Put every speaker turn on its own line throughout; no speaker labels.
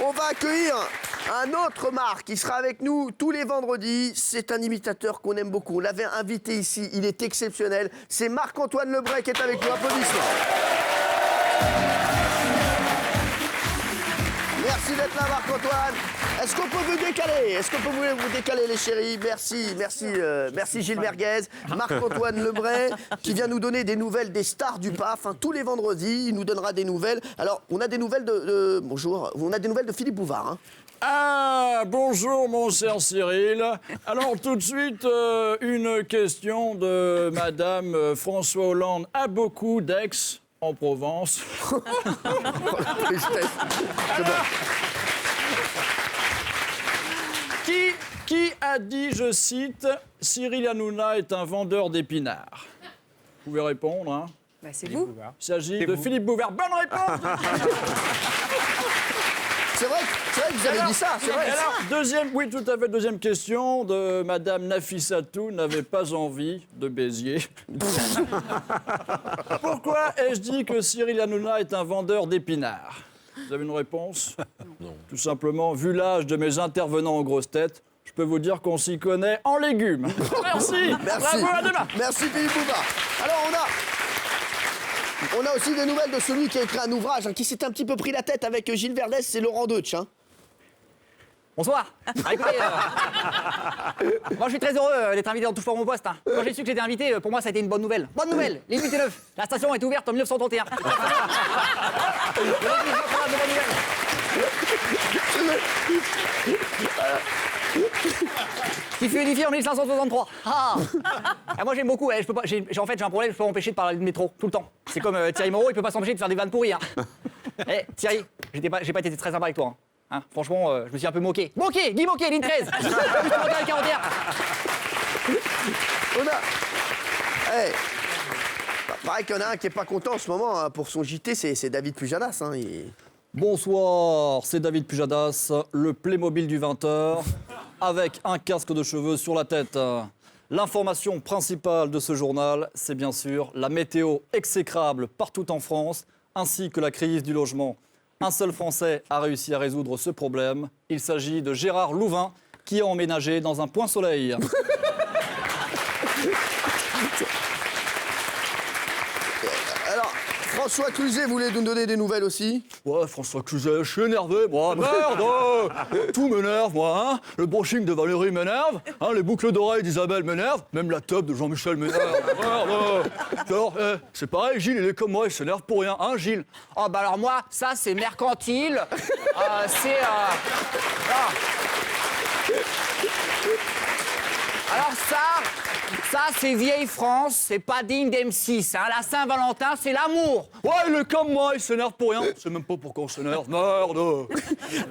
On va accueillir un autre Marc qui sera avec nous tous les vendredis. C'est un imitateur qu'on aime beaucoup. On l'avait invité ici, il est exceptionnel. C'est Marc-Antoine Lebray qui est avec nous. Applaudissements. Merci d'être là, Marc-Antoine. Est-ce qu'on peut vous décaler? Est-ce qu'on peut vous décaler, les chéris? Merci Gilles Merguez. Marc-Antoine Lebray, qui vient nous donner des nouvelles des stars du PAF. Tous les vendredis, il nous donnera des nouvelles. Alors, on a des nouvelles bonjour. On a des nouvelles de Philippe Bouvard. Hein.
Ah, bonjour mon cher Cyril. Alors tout de suite, une question de Madame François Hollande a beaucoup d'ex en Provence.
Tristesse.
Qui a dit, je cite, Cyril Hanouna est un vendeur d'épinards? Vous pouvez répondre, hein?
Bah, c'est vous.
Il s'agit de Philippe Bouvard. Bonne réponse.
C'est vrai que vous avez dit ça, c'est vrai.
Oui, tout à fait. Deuxième question de Madame Nafissatou n'avait pas envie de Béziers. Pourquoi ai-je dit que Cyril Hanouna est un vendeur d'épinards? Vous avez une réponse? Non. Tout simplement, vu l'âge de mes intervenants aux grosses têtes, je peux vous dire qu'on s'y connaît en légumes. Merci. Bravo, à demain.
Merci Philippe Bouvard. Alors on a aussi des nouvelles de celui qui a écrit un ouvrage, qui s'est un petit peu pris la tête avec Gilles Verdès, c'est Laurent Deutsch. Hein.
Bonsoir. Écoutez, moi je suis très heureux d'être invité dans Touche pas mon poste. Hein. Quand j'ai su que j'étais invité, pour moi ça a été une bonne nouvelle. Bonne nouvelle, les 8 et 9. La station est ouverte en 1931. Qui fut édifié en 1563. Ah. Moi j'aime beaucoup. Je peux pas, en fait j'ai un problème, je peux m'empêcher de parler de métro tout le temps. C'est comme Thierry Moreau, il peut pas s'empêcher de faire des vannes pourries. Hein. Thierry, j'ai pas été très sympa avec toi. Hein, franchement, je me suis un peu moqué. Guy Moquet, ligne 13.
Pareil qu'il y en a un qui est pas content en ce moment pour son JT, c'est David Pujadas. Hein,
Bonsoir, c'est David Pujadas, le Playmobil du 20h, avec un casque de cheveux sur la tête. L'information principale de ce journal, c'est bien sûr la météo exécrable partout en France, ainsi que la crise du logement. Un seul Français a réussi à résoudre ce problème. Il s'agit de Gérard Louvain, qui a emménagé dans un point soleil.
Alors, François Cluzet voulait nous donner des nouvelles aussi.
Ouais, François Cluzet, je suis énervé, moi. Merde. Tout m'énerve, moi. Hein. Le brushing de Valérie m'énerve. Hein, les boucles d'oreilles d'Isabelle m'énervent. Même la top de Jean-Michel m'énerve. Merde. Alors, c'est pareil, Gilles, il est comme moi, il s'énerve pour rien. Hein, Gilles?
Oh, bah alors moi, ça, c'est mercantile. Alors ça, c'est vieille France, c'est pas digne d'M6. Hein. La Saint-Valentin, c'est l'amour.
Ouais, il est comme moi, il s'énerve pour rien. Je sais même pas pourquoi on s'énerve. Merde.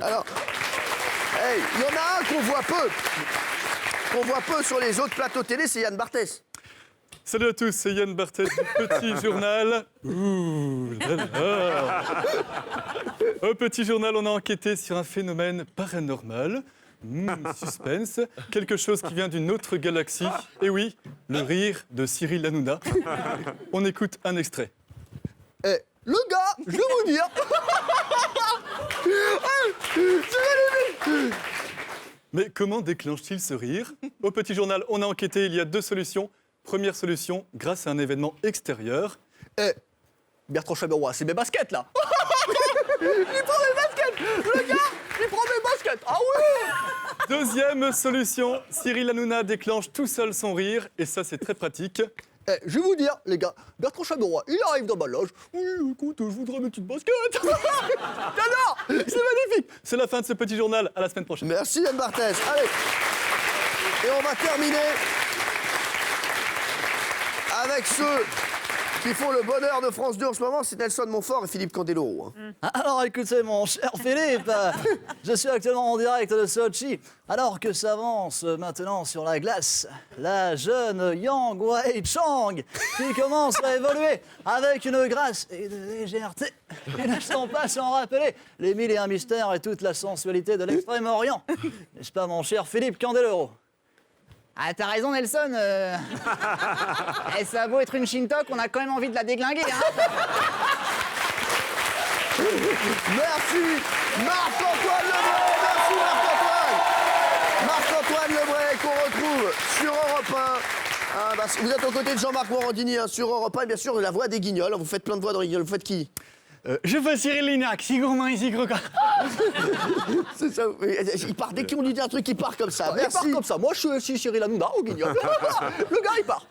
Alors, il y en a un qu'on voit peu sur les autres plateaux télé, c'est Yann Barthès.
Salut à tous, c'est Yann Barthès du Petit Journal. Au Petit Journal, on a enquêté sur un phénomène paranormal. Suspense, quelque chose qui vient d'une autre galaxie. Et oui, le rire de Cyril Hanouna. On écoute un extrait.
Le gars, je vais vous dire.
Mais comment déclenche-t-il ce rire? Au Petit Journal, on a enquêté, il y a 2 solutions. Première solution, grâce à un événement extérieur.
Bertrand Chameroy, c'est mes baskets, là.
Il prend mes baskets. Le gars, il prend mes baskets. Ah oui.
Deuxième solution, Cyril Hanouna déclenche tout seul son rire. Et ça, c'est très pratique.
Je vais vous dire, les gars, Bertrand Chameroy, il arrive dans ma loge. Oui, écoute, je voudrais mes petites baskets.
J'adore. C'est magnifique. C'est la fin de ce Petit Journal. À la semaine prochaine.
Merci Yann Barthès. Allez. Et on va terminer avec ceux qui font le bonheur de France 2 en ce moment, c'est Nelson Montfort et Philippe Candeloro.
Alors écoutez, mon cher Philippe, je suis actuellement en direct de Sochi. Alors que s'avance maintenant sur la glace la jeune Yang Wei-Chang, qui commence à évoluer avec une grâce et de légèreté. Et ne sont pas sans rappeler les 1001 mystères et toute la sensualité de l'Extrême-Orient. N'est-ce pas, mon cher Philippe Candeloro?
Ah, t'as raison, Nelson. Ça a beau être une Shintok, on a quand même envie de la déglinguer. Hein.
Merci Marc-Antoine Lebray. Merci Marc-Antoine. Marc-Antoine Lebray qu'on retrouve sur Europe 1. Ah, bah, vous êtes aux côtés de Jean-Marc Morandini hein, sur Europe 1 et bien sûr la voix des Guignols. Vous faites plein de voix dans les Guignols. Vous faites qui?
Je fais Cyril Lignac, si gourmand, ici croquant.
C'est ça. Il part, dès qu'on lui dit un truc, il part comme ça.
Il part
Merci.
comme ça. Moi, je suis Cyril Hanouna au Guignol. Le gars, il part.